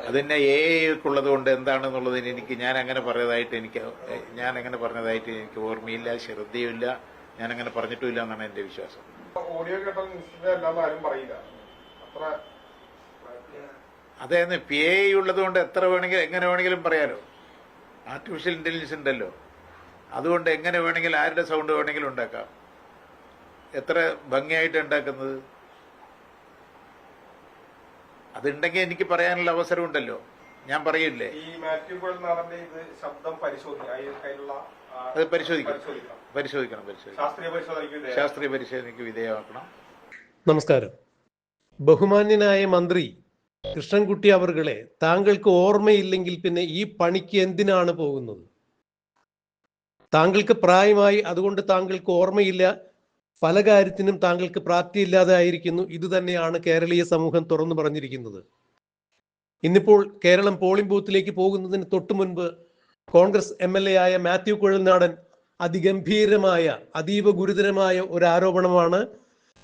അതിന്റെ എക്കുള്ളത് കൊണ്ട് എന്താണെന്നുള്ളതിന് ഞാൻ അങ്ങനെ പറഞ്ഞതായിട്ട് എനിക്ക് ഓർമ്മയില്ല, ശ്രദ്ധയുമില്ല, ഞാൻ അങ്ങനെ പറഞ്ഞിട്ടുമില്ല എന്നാണ് എന്റെ വിശ്വാസം. ഓഡിയോ കേട്ടാൽ അല്ലാതെ ആരും പറയില്ല. അതായത് പി എ ഉള്ളത് കൊണ്ട് എങ്ങനെ വേണമെങ്കിലും പറയാലോ. ആർട്ടിഫിഷ്യൽ ഇന്റലിജൻസ് ഉണ്ടല്ലോ, അതുകൊണ്ട് എങ്ങനെ വേണമെങ്കിലും ആരുടെ സൗണ്ട് വേണമെങ്കിലും ഉണ്ടാക്കാം. എത്ര ഭംഗിയായിട്ട് ഉണ്ടാക്കുന്നത്. അതുണ്ടെങ്കിൽ എനിക്ക് പറയാനുള്ള അവസരം ഉണ്ടല്ലോ, ഞാൻ പറയില്ലേ. അത് പരിശോധിക്കണം. ശാസ്ത്രീയ പരിശോധനയ്ക്ക് വിധേയമാക്കണം. നമസ്കാരം. ബഹുമാന്യനായ മന്ത്രി കൃഷ്ണൻകുട്ടി അവർകളെ, താങ്കൾക്ക് ഓർമ്മയില്ലെങ്കിൽ പിന്നെ ഈ പണിക്ക് എന്തിനാണ് പോകുന്നത്? താങ്കൾക്ക് പ്രായമായി, അതുകൊണ്ട് താങ്കൾക്ക് ഓർമ്മയില്ല. പല കാര്യത്തിനും താങ്കൾക്ക് പ്രാപ്തിയില്ലാതെ ആയിരിക്കുന്നു. ഇതുതന്നെയാണ് കേരളീയ സമൂഹം തുറന്നു പറഞ്ഞിരിക്കുന്നത്. ഇന്നിപ്പോൾ കേരളം പോളിംഗ് ബൂത്തിലേക്ക് പോകുന്നതിന് തൊട്ടു മുൻപ് കോൺഗ്രസ് MLA ആയ മാത്യു കുഴൽനാടൻ അതിഗംഭീരമായ, അതീവ ഗുരുതരമായ ഒരു ആരോപണമാണ്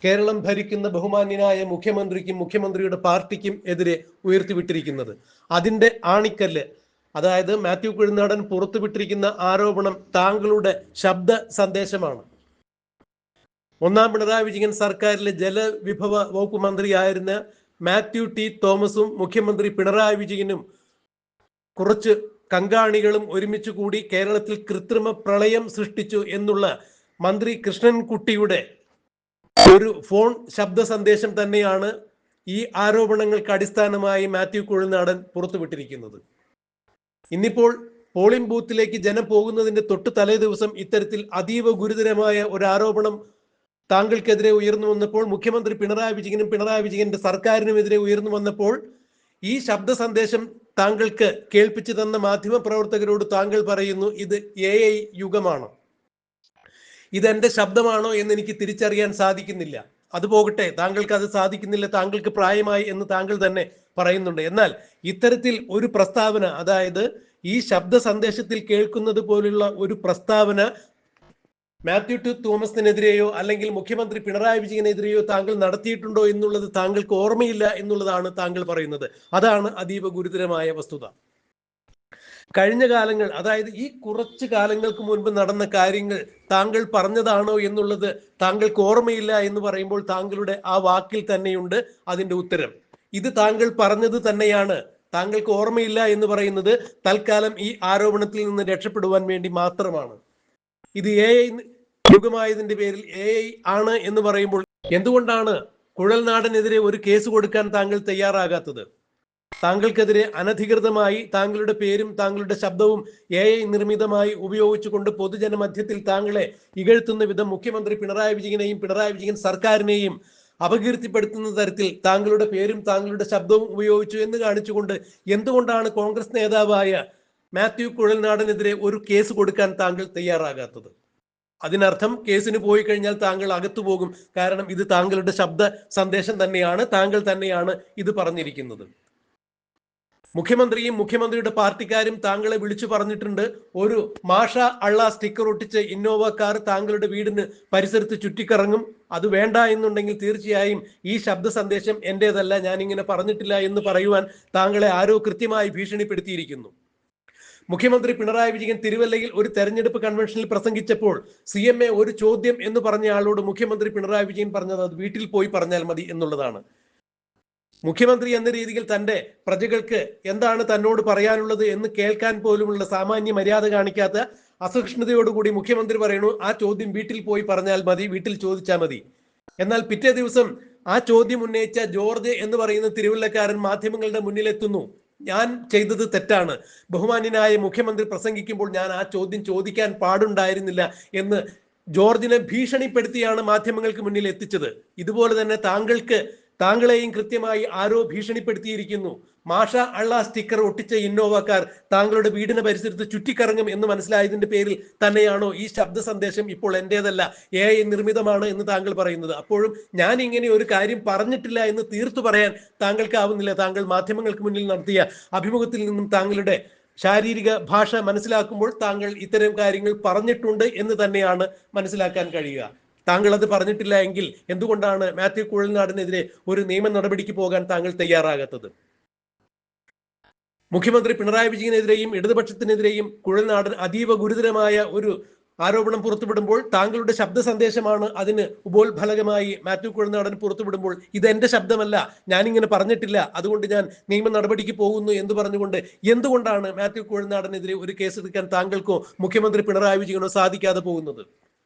കേരളം ഭരിക്കുന്ന ബഹുമാന്യനായ മുഖ്യമന്ത്രിക്കും മുഖ്യമന്ത്രിയുടെ പാർട്ടിക്കും എതിരെ ഉയർത്തിവിട്ടിരിക്കുന്നത്. അതിന്റെ ആണിക്കല്ല്, അതായത് മാത്യു കുഴൽനാടൻ പുറത്തുവിട്ടിരിക്കുന്ന ആരോപണം താങ്കളുടെ ശബ്ദ സന്ദേശമാണ്. ഒന്നാം പിണറായി വിജയൻ സർക്കാരിലെ ജലവിഭവ വകുപ്പ് മന്ത്രിയായിരുന്ന മാത്യു ടി തോമസും മുഖ്യമന്ത്രി പിണറായി വിജയനും കുറച്ച് കങ്കാണികളും ഒരുമിച്ച് കൂടി കേരളത്തിൽ കൃത്രിമ പ്രളയം സൃഷ്ടിച്ചു എന്നുള്ള മന്ത്രി കൃഷ്ണൻകുട്ടിയുടെ ഒരു ഫോൺ ശബ്ദ സന്ദേശം തന്നെയാണ് ഈ ആരോപണങ്ങൾക്ക് അടിസ്ഥാനമായി മാത്യു കുഴൽനാടൻ പുറത്തുവിട്ടിരിക്കുന്നത്. ഇന്നിപ്പോൾ പോളിംഗ് ബൂത്തിലേക്ക് ജനം പോകുന്നതിന്റെ തൊട്ട് തലേ ദിവസം ഇത്തരത്തിൽ അതീവ ഗുരുതരമായ ഒരു ആരോപണം താങ്കൾക്കെതിരെ ഉയർന്നു വന്നപ്പോൾ, മുഖ്യമന്ത്രി പിണറായി വിജയനും പിണറായി വിജയന്റെ സർക്കാരിനുമെതിരെ ഉയർന്നു വന്നപ്പോൾ, ഈ ശബ്ദ സന്ദേശം താങ്കൾക്ക് കേൾപ്പിച്ചു തന്ന മാധ്യമ പ്രവർത്തകരോട് താങ്കൾ പറയുന്നു ഇത് AI യുഗമാണ്, ഇതെന്റെ ശബ്ദമാണോ എന്ന് എനിക്ക് തിരിച്ചറിയാൻ സാധിക്കുന്നില്ല. അത് പോകട്ടെ, താങ്കൾക്ക് അത് സാധിക്കുന്നില്ല, താങ്കൾക്ക് പ്രായമായി എന്ന് താങ്കൾ തന്നെ പറയുന്നുണ്ട്. എന്നാൽ ഇത്തരത്തിൽ ഒരു പ്രസ്താവന, അതായത് ഈ ശബ്ദ സന്ദേശത്തിൽ കേൾക്കുന്നത് പോലുള്ള ഒരു പ്രസ്താവന മാത്യു ടി തോമസിനെതിരെയോ അല്ലെങ്കിൽ മുഖ്യമന്ത്രി പിണറായി വിജയനെതിരെയോ താങ്കൾ നടത്തിയിട്ടുണ്ടോ എന്നുള്ളത് താങ്കൾക്ക് ഓർമ്മയില്ല എന്നുള്ളതാണ് താങ്കൾ പറയുന്നത്. അതാണ് അതീവ ഗുരുതരമായ വസ്തുത. കഴിഞ്ഞ കാലങ്ങൾ, അതായത് ഈ കുറച്ച് കാലങ്ങൾക്ക് മുൻപ് നടന്ന കാര്യങ്ങൾ താങ്കൾ പറഞ്ഞതാണോ എന്നുള്ളത് താങ്കൾക്ക് ഓർമ്മയില്ല എന്ന് പറയുമ്പോൾ താങ്കളുടെ ആ വാക്കിൽ തന്നെയുണ്ട് അതിന്റെ ഉത്തരം. ഇത് താങ്കൾ പറഞ്ഞത് തന്നെയാണ്. താങ്കൾക്ക് ഓർമ്മയില്ല എന്ന് പറയുന്നത് തൽക്കാലം ഈ ആരോപണത്തിൽ നിന്ന് രക്ഷപ്പെടുവാൻ വേണ്ടി മാത്രമാണ്. ഇത് AI യുഗമായതിന്റെ പേരിൽ AI ആണ് എന്ന് പറയുമ്പോൾ എന്തുകൊണ്ടാണ് കുഴൽനാടനെതിരെ ഒരു കേസ് കൊടുക്കാൻ താങ്കൾ തയ്യാറാകാത്തത്? താങ്കൾക്കെതിരെ അനധികൃതമായി താങ്കളുടെ പേരും താങ്കളുടെ ശബ്ദവും AI നിർമ്മിതമായി ഉപയോഗിച്ചുകൊണ്ട് പൊതുജനമധ്യത്തിൽ താങ്കളെ ഇകഴ്ത്തുന്ന വിധം മുഖ്യമന്ത്രി പിണറായി വിജയനെയും പിണറായി വിജയൻ സർക്കാരിനെയും അപകീർത്തിപ്പെടുത്തുന്ന തരത്തിൽ താങ്കളുടെ പേരും താങ്കളുടെ ശബ്ദവും ഉപയോഗിച്ചു എന്ന് കാണിച്ചുകൊണ്ട് എന്തുകൊണ്ടാണ് കോൺഗ്രസ് നേതാവായ മാത്യു കുഴൽനാടനെതിരെ ഒരു കേസ് കൊടുക്കാൻ താങ്കൾ തയ്യാറാകാത്തത്? അതിനർത്ഥം കേസിന് പോയി കഴിഞ്ഞാൽ താങ്കൾ അകത്തു പോകും. കാരണം ഇത് താങ്കളുടെ ശബ്ദ സന്ദേശം തന്നെയാണ്, താങ്കൾ തന്നെയാണ് ഇത് പറഞ്ഞിരിക്കുന്നത്. മുഖ്യമന്ത്രിയും മുഖ്യമന്ത്രിയുടെ പാർട്ടിക്കാരും താങ്കളെ വിളിച്ചു പറഞ്ഞിട്ടുണ്ട്, ഒരു മാഷ അള്ള സ്റ്റിക്കർ ഒട്ടിച്ച് ഇന്നോവ കാർ താങ്കളുടെ വീടിന് പരിസരത്ത് ചുറ്റിക്കറങ്ങും. അത് വേണ്ട എന്നുണ്ടെങ്കിൽ തീർച്ചയായും ഈ ശബ്ദ സന്ദേശം എന്റേതല്ല, ഞാൻ ഇങ്ങനെ പറഞ്ഞിട്ടില്ല എന്ന് പറയുവാൻ താങ്കളെ ആരോ കൃത്യമായി ഭീഷണിപ്പെടുത്തിയിരിക്കുന്നു. മുഖ്യമന്ത്രി പിണറായി വിജയൻ തിരുവല്ലയിൽ ഒരു തെരഞ്ഞെടുപ്പ് കൺവെൻഷനിൽ പ്രസംഗിച്ചപ്പോൾ CMA ഒരു ചോദ്യം എന്ന് പറഞ്ഞ ആളോട് മുഖ്യമന്ത്രി പിണറായി വിജയൻ പറഞ്ഞത് അത് വീട്ടിൽ പോയി പറഞ്ഞാൽ മതി എന്നുള്ളതാണ്. മുഖ്യമന്ത്രി എന്ന രീതിയിൽ തന്റെ പ്രജകൾക്ക് എന്താണ് തന്നോട് പറയാനുള്ളത് എന്ന് കേൾക്കാൻ പോലുമുള്ള സാമാന്യ മര്യാദ കാണിക്കാത്ത അസഹിഷ്ണുതയോടുകൂടി മുഖ്യമന്ത്രി പറയുന്നു ആ ചോദ്യം വീട്ടിൽ പോയി പറഞ്ഞാൽ മതി, വീട്ടിൽ ചോദിച്ചാൽ മതി. എന്നാൽ പിറ്റേ ദിവസം ആ ചോദ്യം ഉന്നയിച്ച ജോർജ് എന്ന് പറയുന്ന തിരുവല്ലക്കാരൻ മാധ്യമങ്ങളുടെ മുന്നിലെത്തുന്നു, ഞാൻ ചെയ്തത് തെറ്റാണ്, ബഹുമാന്യനായ മുഖ്യമന്ത്രി പ്രസംഗിക്കുമ്പോൾ ഞാൻ ആ ചോദ്യം ചോദിക്കാൻ പാടുണ്ടായിരുന്നില്ല എന്ന് ജോർജിനെ ഭീഷണിപ്പെടുത്തിയാണ് മാധ്യമങ്ങൾക്ക് മുന്നിൽ എത്തിച്ചത്. ഇതുപോലെ തന്നെ താങ്കളെയും കൃത്യമായി ആരോ ഭീഷണിപ്പെടുത്തിയിരിക്കുന്നു. മാഷ അള്ള സ്റ്റിക്കർ ഒട്ടിച്ച ഇന്നോവക്കാർ താങ്കളുടെ വീടിന് പരിസരത്ത് ചുറ്റിക്കറങ്ങും എന്ന് മനസ്സിലായതിന്റെ പേരിൽ തന്നെയാണോ ഈ ശബ്ദ സന്ദേശം ഇപ്പോൾ എന്റേതല്ല AI നിർമ്മിതമാണ് എന്ന് താങ്കൾ പറയുന്നത്? അപ്പോഴും ഞാൻ ഇങ്ങനെ ഒരു കാര്യം പറഞ്ഞിട്ടില്ല എന്ന് തീർത്തു പറയാൻ താങ്കൾക്ക് ആവുന്നില്ല. താങ്കൾ മാധ്യമങ്ങൾക്ക് മുന്നിൽ നടത്തിയ അഭിമുഖത്തിൽ നിന്നും താങ്കളുടെ ശാരീരിക ഭാഷ മനസ്സിലാക്കുമ്പോൾ താങ്കൾ ഇത്തരം കാര്യങ്ങൾ പറഞ്ഞിട്ടുണ്ട് എന്ന് തന്നെയാണ് മനസ്സിലാക്കാൻ കഴിയുക. താങ്കൾ അത് പറഞ്ഞിട്ടില്ല എങ്കിൽ എന്തുകൊണ്ടാണ് മാത്യു കുഴൽനാടനെതിരെ ഒരു നിയമ നടപടിക്ക് പോകാൻ താങ്കൾ തയ്യാറാകാത്തത്? മുഖ്യമന്ത്രി പിണറായി വിജയനെതിരെയും ഇടതുപക്ഷത്തിനെതിരെയും കുഴൽനാടൻ അതീവ ഗുരുതരമായ ഒരു ആരോപണം പുറത്തുവിടുമ്പോൾ താങ്കളുടെ ശബ്ദ സന്ദേശമാണ് അതിന് ഉപോത്ഫലകമായി മാത്യു കുഴൽനാടൻ പുറത്തുവിടുമ്പോൾ ഇത് എന്റെ ശബ്ദമല്ല, ഞാനിങ്ങനെ പറഞ്ഞിട്ടില്ല, അതുകൊണ്ട് ഞാൻ നിയമ നടപടിക്ക് പോകുന്നു എന്ന് പറഞ്ഞുകൊണ്ട് എന്തുകൊണ്ടാണ് മാത്യു കുഴൽനാടനെതിരെ ഒരു കേസെടുക്കാൻ താങ്കൾക്കോ മുഖ്യമന്ത്രി പിണറായി വിജയനോ സാധിക്കാതെ പോകുന്നത്?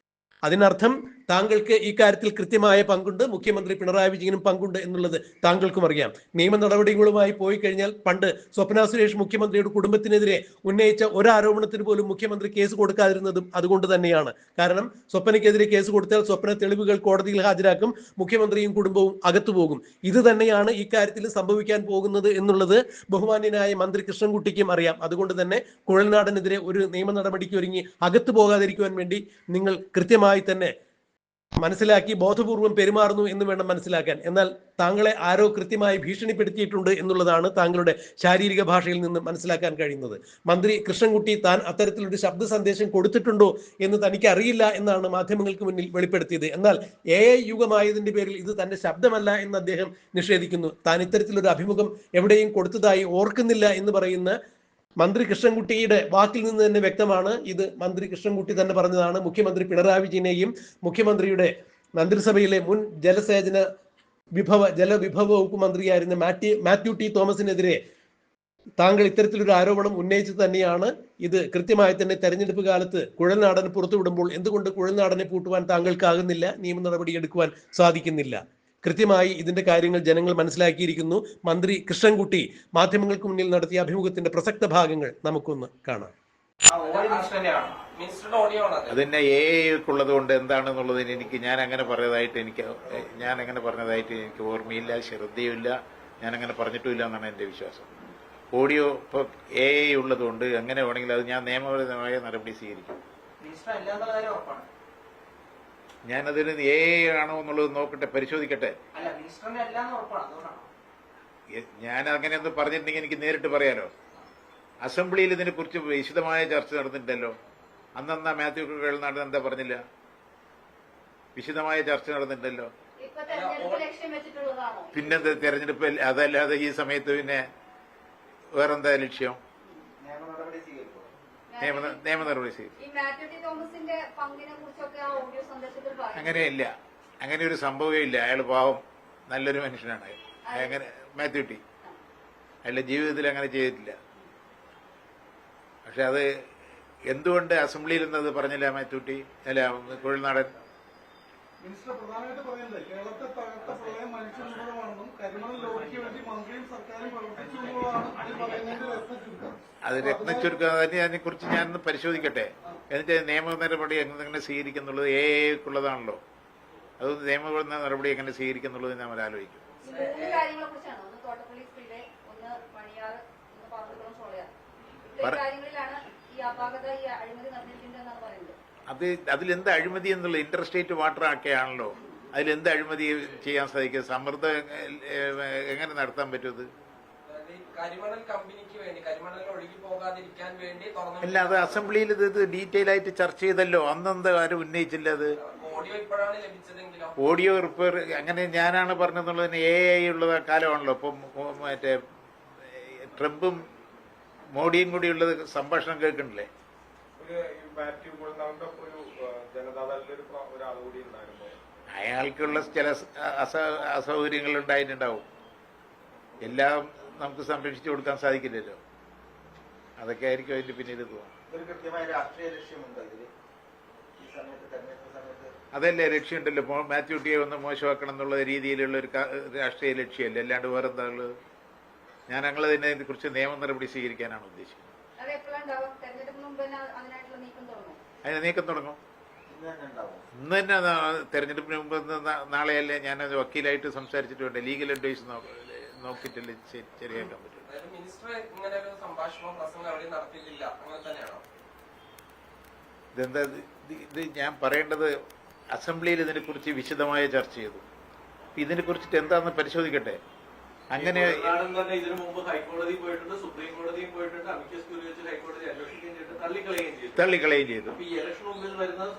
അതിനർത്ഥം താങ്കൾക്ക് ഈ കാര്യത്തിൽ കൃത്യമായ പങ്കുണ്ട്, മുഖ്യമന്ത്രി പിണറായി വിജയനും പങ്കുണ്ട് എന്നുള്ളത് താങ്കൾക്കും അറിയാം. നിയമ നടപടികളുമായി പോയി കഴിഞ്ഞാൽ പണ്ട് സ്വപ്ന സുരേഷ് മുഖ്യമന്ത്രിയുടെ കുടുംബത്തിനെതിരെ ഉന്നയിച്ച ഒരു ആരോപണത്തിന് പോലും മുഖ്യമന്ത്രി കേസ് കൊടുക്കാതിരുന്നതും അതുകൊണ്ട് തന്നെയാണ്. കാരണം സ്വപ്നയ്ക്കെതിരെ കേസ് കൊടുത്താൽ സ്വപ്ന തെളിവുകൾ കോടതിയിൽ ഹാജരാക്കും, മുഖ്യമന്ത്രിയും കുടുംബവും അകത്തു പോകും. ഇത് തന്നെയാണ് ഈ കാര്യത്തിൽ സംഭവിക്കാൻ പോകുന്നത് എന്നുള്ളത് ബഹുമാന്യനായ മന്ത്രി കൃഷ്ണൻകുട്ടിക്കും അറിയാം. അതുകൊണ്ട് തന്നെ കുഴൽനാടനെതിരെ ഒരു നിയമ നടപടിക്ക് ഒരുങ്ങി അകത്തു പോകാതിരിക്കുവാൻ വേണ്ടി നിങ്ങൾ കൃത്യമായി തന്നെ മനസ്സിലാക്കി ബോധപൂർവം പെരുമാറുന്നു എന്ന് വേണം മനസ്സിലാക്കാൻ. എന്നാൽ താങ്കളെ ആരോ കൃത്യമായി ഭീഷണിപ്പെടുത്തിയിട്ടുണ്ട് എന്നുള്ളതാണ് താങ്കളുടെ ശാരീരിക ഭാഷയിൽ നിന്ന് മനസ്സിലാക്കാൻ കഴിയുന്നത്. മന്ത്രി കൃഷ്ണൻകുട്ടി താൻ അത്തരത്തിലൊരു ശബ്ദ സന്ദേശം കൊടുത്തിട്ടുണ്ടോ എന്ന് തനിക്ക് അറിയില്ല എന്നാണ് മാധ്യമങ്ങൾക്ക് മുന്നിൽ വെളിപ്പെടുത്തിയത്. എന്നാൽ AI യുഗമായതിന്റെ പേരിൽ ഇത് തന്റെ ശബ്ദമല്ല എന്ന് അദ്ദേഹം നിഷേധിക്കുന്നു. താൻ ഇത്തരത്തിലൊരു അഭിമുഖം എവിടെയും കൊടുത്തതായി ഓർക്കുന്നില്ല എന്ന് പറയുന്ന മന്ത്രി കൃഷ്ണൻകുട്ടിയുടെ വാക്കിൽ നിന്ന് തന്നെ വ്യക്തമാണ്. ഇത് മന്ത്രി കൃഷ്ണൻകുട്ടി തന്നെ പറഞ്ഞതാണ്. മുഖ്യമന്ത്രി പിണറായി വിജയനെയും മുഖ്യമന്ത്രിയുടെ മന്ത്രിസഭയിലെ മുൻ ജലവിഭവ വകുപ്പ് മന്ത്രിയായിരുന്ന മാത്യു ടി തോമസിനെതിരെ താങ്കൾ ഇത്തരത്തിലൊരു ആരോപണം ഉന്നയിച്ചത് തന്നെയാണ്. ഇത് കൃത്യമായി തന്നെ തെരഞ്ഞെടുപ്പ് കാലത്ത് കുഴൽനാടൻ പുറത്തുവിടുമ്പോൾ എന്തുകൊണ്ട് കുഴൽനാടനെ പൂട്ടുവാൻ താങ്കൾക്കാകുന്നില്ല, നിയമ നടപടി എടുക്കുവാൻ സാധിക്കുന്നില്ല? കൃത്യമായി ഇതിന്റെ കാര്യങ്ങൾ ജനങ്ങൾ മനസ്സിലാക്കിയിരിക്കുന്നു. മന്ത്രി കൃഷ്ണൻകുട്ടി മാധ്യമങ്ങൾക്ക് മുന്നിൽ നടത്തിയ അഭിമുഖത്തിന്റെ പ്രസക്ത ഭാഗങ്ങൾ നമുക്കൊന്ന് കാണാം. അതിന്റെ AI കൊണ്ട് എന്താണെന്നുള്ളതിന് ഞാൻ അങ്ങനെ പറഞ്ഞതായിട്ട് എനിക്ക് ഓർമ്മയില്ല, ശ്രദ്ധയുമില്ല, ഞാൻ അങ്ങനെ പറഞ്ഞിട്ടുമില്ല എന്നാണ് എന്റെ വിശ്വാസം. ഓഡിയോ ഇപ്പൊ AI ഉള്ളതുകൊണ്ട് എങ്ങനെ വേണമെങ്കിലും അത് ഞാൻ നിയമപരമായ നടപടി സ്വീകരിക്കും. ഞാനതിന് AI ആണോ എന്നുള്ളത് നോക്കട്ടെ, പരിശോധിക്കട്ടെ. ഞാൻ അങ്ങനെയൊന്നും പറഞ്ഞിട്ടുണ്ടെങ്കിൽ എനിക്ക് നേരിട്ട് പറയാലോ. അസംബ്ലിയിൽ ഇതിനെക്കുറിച്ച് വിശദമായ ചർച്ച നടന്നിട്ടുണ്ടല്ലോ. അന്നെന്നാ മാത്യു കുഴൽനാടൻ എന്താ പറഞ്ഞില്ല? വിശദമായ ചർച്ച നടന്നിട്ടുണ്ടല്ലോ. പിന്നെന്താ തെരഞ്ഞെടുപ്പ്? അതല്ലാതെ ഈ സമയത്ത് പിന്നെ വേറെന്താ ലക്ഷ്യം? നിയമ നടപടി സ്വീകരിക്കും. അങ്ങനെയില്ല, അങ്ങനെ ഒരു സംഭവമേ ഇല്ല. അയാൾ പാവം നല്ലൊരു മനുഷ്യനാണ്. അങ്ങനെ മാത്യു ടി അയാളുടെ ജീവിതത്തിൽ അങ്ങനെ ചെയ്തിട്ടില്ല. പക്ഷെ അത് എന്തുകൊണ്ട് അസംബ്ലിയിൽ നിന്നത് പറഞ്ഞില്ല മാത്യു ടി? അല്ല, കുഴൽനാടൻ മിനിസ്റ്റർ പ്രധാനമായിട്ട് പറയുന്നത് കേരളത്തെ തകർത്ത പ്രളയം മനുഷ്യനിർമ്മിതമാണെന്നും കരിമണൽ ലോറിക്ക് വേണ്ടി മന്ത്രിയും സർക്കാരും പ്രവർത്തിച്ചു എന്നുള്ളതാണ് അത് പറയുന്നതിന്റെ രത്നചുരുക്കം. അത് രത്നചുരുക്കം തന്നെ. അതിനെക്കുറിച്ച് ഞാനൊന്ന് പരിശോധിക്കട്ടെ. എന്നിട്ട് നിയമ നടപടി എങ്ങനെ സ്വീകരിക്കുന്നുള്ളത് AI-ക്കുള്ളതാണല്ലോ. അത് നിയമ നടപടി എങ്ങനെ സ്വീകരിക്കുന്നുള്ളത് ഞാൻ ആലോചിക്കും. അതിലെന്ത് അഴിമതി എന്നുള്ള ഇന്റർസ്റ്റേറ്റ് വാട്ടർ ആക്കെയാണല്ലോ. അതിലെന്ത് അഴിമതി ചെയ്യാൻ സാധിക്കും? സമ്മർദ്ദം എങ്ങനെ നടത്താൻ പറ്റും? അല്ല, അത് അസംബ്ലിയിൽ ഇത് ഡീറ്റെയിൽ ആയിട്ട് ചർച്ച ചെയ്തല്ലോ. അന്നെന്താ ആരും ഉന്നയിച്ചില്ല? അത് ഓഡിയോ റിപ്പയർ അങ്ങനെ ഞാനാണ് പറഞ്ഞതെന്നുള്ളതിന് AI ഉള്ള കാലമാണല്ലോ. ഇപ്പം മറ്റേ ട്രംപും മോഡിയും കൂടി ഉള്ളത് സംഭാഷണം കേൾക്കണില്ലേ? അയാൾക്കുള്ള ചില അസൗകര്യങ്ങൾ ഉണ്ടായിട്ടുണ്ടാവും. എല്ലാം നമുക്ക് സംരക്ഷിച്ചു കൊടുക്കാൻ സാധിക്കില്ലല്ലോ. അതൊക്കെ ആയിരിക്കും അതിന്റെ പിന്നീട് തോന്നുന്നത്. അതല്ലേ ലക്ഷ്യമുണ്ടല്ലോ. മാത്യു ടിയെ ഒന്ന് മോശമാക്കണം എന്നുള്ള രീതിയിലുള്ള ഒരു രാഷ്ട്രീയ ലക്ഷ്യമല്ലേ, അല്ലാണ്ട് വേറെന്താ ഉള്ളത്? ഞാൻ ഞങ്ങളതിനെ കുറിച്ച് നിയമ നടപടി സ്വീകരിക്കാനാണ് ഉദ്ദേശിക്കുന്നത്. അതിന് നീക്കം തുടങ്ങും. ഇന്ന് തന്നെ തെരഞ്ഞെടുപ്പിന് മുമ്പ് നാളെയല്ലേ? ഞാൻ വക്കീലായിട്ട് സംസാരിച്ചിട്ടുണ്ട്. ലീഗൽ അഡ്വൈസ് നോക്കിയിട്ടല്ലേ ശരിയാക്കാൻ പറ്റും. ഇതെന്താ ഇത് ഞാൻ പറയേണ്ടത്? അസംബ്ലിയിൽ ഇതിനെക്കുറിച്ച് വിശദമായ ചർച്ച ചെയ്തു. ഇതിനെ കുറിച്ചിട്ട് എന്താണെന്ന് പരിശോധിക്കട്ടെ. അങ്ങനെ തന്നെ ഇതിനു മുമ്പ് ഹൈക്കോടതി പോയിട്ടുണ്ട്, സുപ്രീം കോടതിയും പോയിട്ടുണ്ട്, അമിക്കസ് ക്യൂറി വെച്ച് ഹൈക്കോടതി അന്വേഷിക്കുകയും ചെയ്തിട്ട് തള്ളിക്കളയുകയും ചെയ്തു. ഈ ഇലക്ഷൻ മുമ്പിൽ വരുന്നത്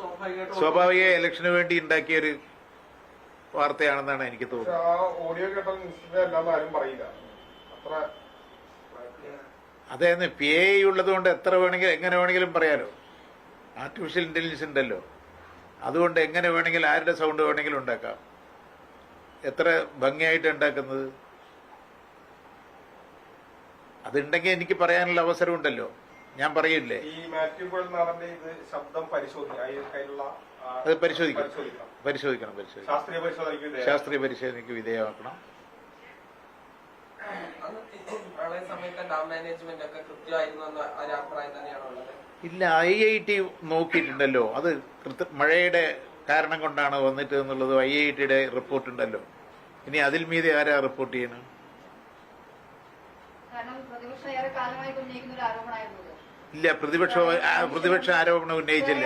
സ്വാഭാവിക ഇലക്ഷന് വേണ്ടി ഉണ്ടാക്കിയ ഒരു വാർത്തയാണെന്നാണ് എനിക്ക് തോന്നുന്നത്. ഓഡിയോ കേട്ടാൽ അല്ലാതെ ആരും പറയില്ല. അത്ര അതായത് PA ഉള്ളത് കൊണ്ട് എത്ര വേണമെങ്കിലും എങ്ങനെ വേണമെങ്കിലും പറയാലോ. ആർട്ടിഫിഷ്യൽ ഇന്റലിജൻസ് ഉണ്ടല്ലോ, അതുകൊണ്ട് എങ്ങനെ വേണമെങ്കിലും ആരുടെ സൗണ്ട് വേണമെങ്കിലും ഉണ്ടാക്കാം. എത്ര ഭംഗിയായിട്ട് ഉണ്ടാക്കുന്നത്. അതുണ്ടെങ്കിൽ എനിക്ക് പറയാനുള്ള അവസരം ഉണ്ടല്ലോ, ഞാൻ പറയില്ലേ. ഈ മാത്യു നാടന്റെ ഇത് ശബ്ദം അത് പരിശോധിക്കണം. ശാസ്ത്രീയ പരിശോധനയ്ക്ക് വിധേയമാക്കണം. പ്രളയ സമയത്ത് ഡാം മാനേജ്മെന്റ് ഒക്കെ കൃത്യമായിരുന്നു എന്ന ഒരു അഭിപ്രായം തന്നെയാണുള്ളത്. ഇല്ല, IIT നോക്കിയിട്ടുണ്ടല്ലോ, അത് മഴയുടെ കാരണം കൊണ്ടാണ് വന്നിട്ട് എന്നുള്ളത് IITയുടെ റിപ്പോർട്ട് ഉണ്ടല്ലോ. ഇനി അതിൽ മീതെ ആരാ റിപ്പോർട്ട് ചെയ്യണം? ഇല്ല, പ്രതിപക്ഷ ആരോപണം ഉന്നയിച്ചില്ല.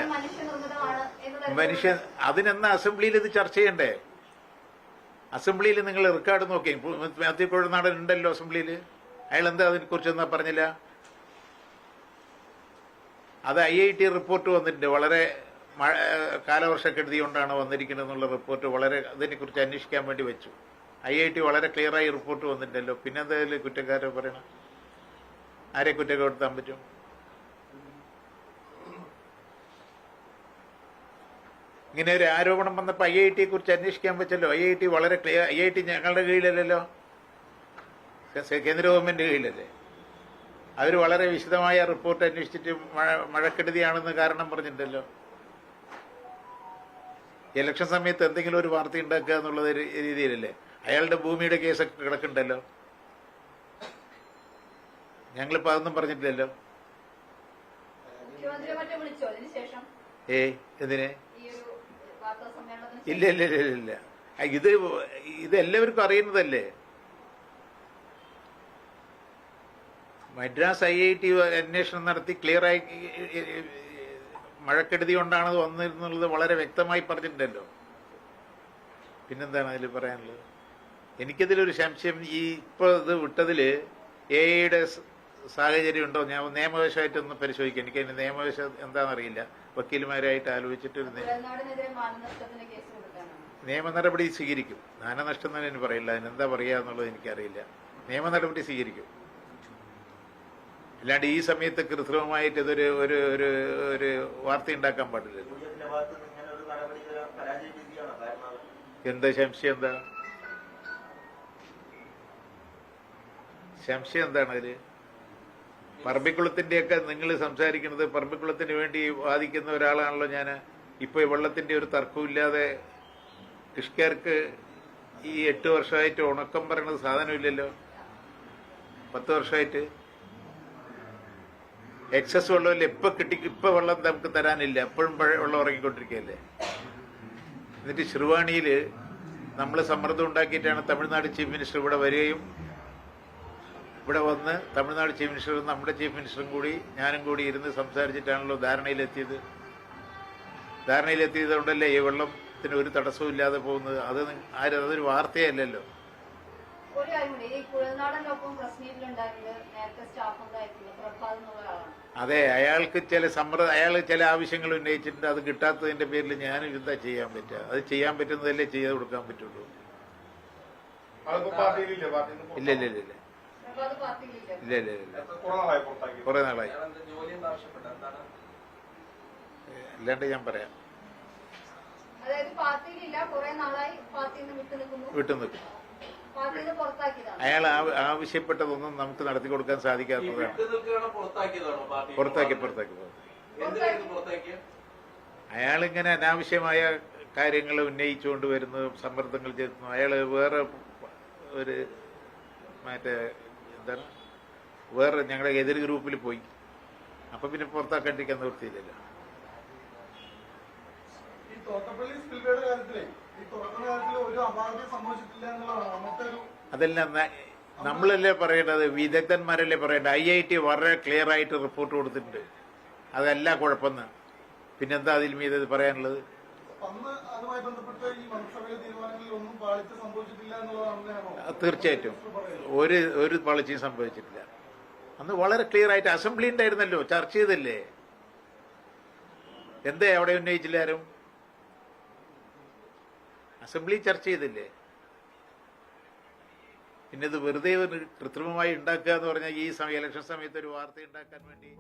മനുഷ്യൻ അതിനെന്ന അസംബ്ലിയിൽ ഇത് ചർച്ച ചെയ്യണ്ടേ? അസംബ്ലിയിൽ നിങ്ങൾ റെക്കോർഡ് നോക്കി. മാത്യു കുഴൽനാടൻ ഉണ്ടല്ലോ അസംബ്ലിയിൽ, അയാൾ എന്താ അതിനെക്കുറിച്ച് എന്നാ പറഞ്ഞില്ല? അത് IIT റിപ്പോർട്ട് വന്നിട്ടുണ്ട്. വളരെ കാലവർഷക്കെടുതി കൊണ്ടാണ് വന്നിരിക്കുന്നത് എന്നുള്ള റിപ്പോർട്ട് വളരെ അതിനെക്കുറിച്ച് അന്വേഷിക്കാൻ വേണ്ടി വെച്ചു. IIT വളരെ ക്ലിയറായി റിപ്പോർട്ട് വന്നിട്ടുണ്ടല്ലോ. പിന്നെന്താ കുറ്റക്കാരെ പറയണം? ആരെ കുറ്റപ്പെടുത്താൻ പറ്റും? ഇങ്ങനെ ഒരു ആരോപണം വന്നപ്പോൾ IITയെ കുറിച്ച് അന്വേഷിക്കാൻ പറ്റല്ലോ. IIT വളരെ ക്ലിയർ. IIT ഞങ്ങളുടെ കീഴിലല്ലല്ലോ, കേന്ദ്ര ഗവൺമെന്റ് കീഴിലല്ലേ. അവർ വളരെ വിശദമായ റിപ്പോർട്ട് അന്വേഷിച്ചിട്ട് മഴക്കെടുതിയാണെന്ന് കാരണം പറഞ്ഞിട്ടുണ്ടല്ലോ. ഇലക്ഷൻ സമയത്ത് എന്തെങ്കിലും ഒരു വാർത്ത ഉണ്ടാക്കുക എന്നുള്ളത് രീതിയിലല്ലേ. അയാളുടെ ഭൂമിയുടെ കേസൊക്കെ കിടക്കുന്നുണ്ടല്ലോ. ഞങ്ങളിപ്പോ അതൊന്നും പറഞ്ഞിട്ടില്ലല്ലോ. എന്തിനെ? ഇല്ല ഇല്ല ഇല്ല ഇല്ല, ഇത് എല്ലാവർക്കും അറിയുന്നതല്ലേ. മദ്രാസ് IIT അന്വേഷണം നടത്തി ക്ലിയറായി മഴക്കെടുതി കൊണ്ടാണ് വന്നിരുന്നുള്ളത് വളരെ വ്യക്തമായി പറഞ്ഞിട്ടുണ്ടല്ലോ. പിന്നെന്താണ് അതിൽ പറയാനുള്ളത്? എനിക്കതിലൊരു സംശയം, ഈ ഇപ്പോൾ ഇത് വിട്ടതില് AIയുടെ സാഹചര്യം ഉണ്ടോ? ഞാൻ നിയമവശമായിട്ടൊന്ന് പരിശോധിക്കാം. എനിക്ക് അതിന്റെ നിയമവശം എന്താണെന്നറിയില്ല. വക്കീലുമാരായിട്ട് ആലോചിച്ചിട്ട് നിയമ നടപടി സ്വീകരിക്കും. നാനനഷ്ടം തന്നെ എനിക്ക് പറയില്ല, അതിനെന്താ പറയുക എന്നുള്ളത് എനിക്കറിയില്ല. നിയമ നടപടി സ്വീകരിക്കും. അല്ലാണ്ട് ഈ സമയത്ത് കൃത്രിമമായിട്ട് ഇതൊരു ഒരു ഒരു ഒരു വാർത്ത ഉണ്ടാക്കാൻ പാടില്ലല്ലോ. എന്താ സംശയം? സംശയം എന്താണ് അതില്? പറമ്പിക്കുളത്തിന്റെയൊക്കെ നിങ്ങൾ സംസാരിക്കുന്നത്, പറമ്പിക്കുളത്തിന് വേണ്ടി വാദിക്കുന്ന ഒരാളാണല്ലോ ഞാൻ. ഇപ്പൊ വെള്ളത്തിന്റെ ഒരു തർക്കമില്ലാതെ കൃഷിക്കാർക്ക് ഈ 8 വർഷമായിട്ട് ഉണക്കം പറയുന്നത് സാധനമില്ലല്ലോ. 10 വർഷമായിട്ട് എക്സസ് വെള്ളമില്ല. ഇപ്പൊ വെള്ളം നമുക്ക് തരാനില്ല. എപ്പോഴും വെള്ളം ഇറങ്ങിക്കൊണ്ടിരിക്കുകയല്ലേ. എന്നിട്ട് ശിർവാണിയില് നമ്മൾ സമ്മർദ്ദം ഉണ്ടാക്കിയിട്ടാണ് തമിഴ്നാട് ചീഫ് മിനിസ്റ്റർ ഇവിടെ വരികയും ഇവിടെ വന്ന് തമിഴ്നാട് ചീഫ് മിനിസ്റ്ററും നമ്മുടെ ചീഫ് മിനിസ്റ്ററും കൂടി ഞാനും കൂടി ഇരുന്ന് സംസാരിച്ചിട്ടാണല്ലോ ധാരണയിലെത്തിയത്. ധാരണയിലെത്തിയത് കൊണ്ടല്ലേ ഈ വെള്ളത്തിന് ഒരു തടസ്സവും ഇല്ലാതെ പോകുന്നത്. അതൊരു വാർത്തയല്ലല്ലോ. അതെ, അയാൾക്ക് അയാൾ ചില ആവശ്യങ്ങൾ ഉന്നയിച്ചിട്ടുണ്ട്. അത് കിട്ടാത്തതിന്റെ പേരിൽ ഞാനും എന്താ ചെയ്യാൻ പറ്റുക? അത് ചെയ്യാൻ പറ്റുന്നതല്ലേ ചെയ്ത് കൊടുക്കാൻ പറ്റുള്ളൂ. ഇല്ല ഇല്ല ഇല്ല ഇല്ല ഇല്ല ഇല്ല ഇല്ല, കുറെ നാളായി. അല്ലാണ്ട് ഞാൻ പറയാം, വിട്ടു നിൽക്കും. അയാൾ ആവശ്യപ്പെട്ടതൊന്നും നമുക്ക് നടത്തി കൊടുക്കാൻ സാധിക്കാത്തതാണ്. പുറത്താക്കി അയാളിങ്ങനെ അനാവശ്യമായ കാര്യങ്ങൾ ഉന്നയിച്ചുകൊണ്ട് വരുന്നു, സമ്മർദ്ദങ്ങൾ ചെലുത്തുന്നു. അയാള് വേറെ ഒരു എന്താണ് വേറെ ഞങ്ങളുടെ എതിർ ഗ്രൂപ്പിൽ പോയി. അപ്പൊ പിന്നെ പുറത്താക്കാണ്ടിരിക്കാൻ നിവൃത്തിയില്ലല്ലോ. അതെല്ലാം നമ്മളല്ലേ പറയേണ്ടത്, വിദഗ്ധന്മാരല്ലേ പറയേണ്ടത്. IIT വളരെ ക്ലിയർ ആയിട്ട് റിപ്പോർട്ട് കൊടുത്തിട്ടുണ്ട്. അതല്ല കുഴപ്പമെന്ന്. പിന്നെന്താ അതിൽ മീത് പറയാനുള്ളത്? അന്ന് അതുമായി ബന്ധപ്പെട്ട് ഈ മന്ത്രിസഭയിലെ തീരുമാനങ്ങളിൽ ഒന്നും പാളിച്ച സംഭവിച്ചിട്ടില്ല എന്നുള്ളതാണോ തീർച്ചയായിട്ടും ഒരു പാളിച്ചയും സംഭവിച്ചിട്ടില്ല. അന്ന് വളരെ ക്ലിയർ ആയിട്ട് അസംബ്ലി ഉണ്ടായിരുന്നല്ലോ, ചർച്ച ചെയ്തില്ലേ? എന്തേ അവിടെ ഉന്നയിച്ചില്ല ആരും? അസംബ്ലി ചർച്ച ചെയ്തില്ലേ? പിന്നെ ഇത് വെറുതെ ഒരു കൃത്രിമമായി ഉണ്ടാക്കുക എന്ന് പറഞ്ഞാൽ ഈ ഇലക്ഷൻ സമയത്ത് ഒരു വാർത്ത ഉണ്ടാക്കാൻ വേണ്ടി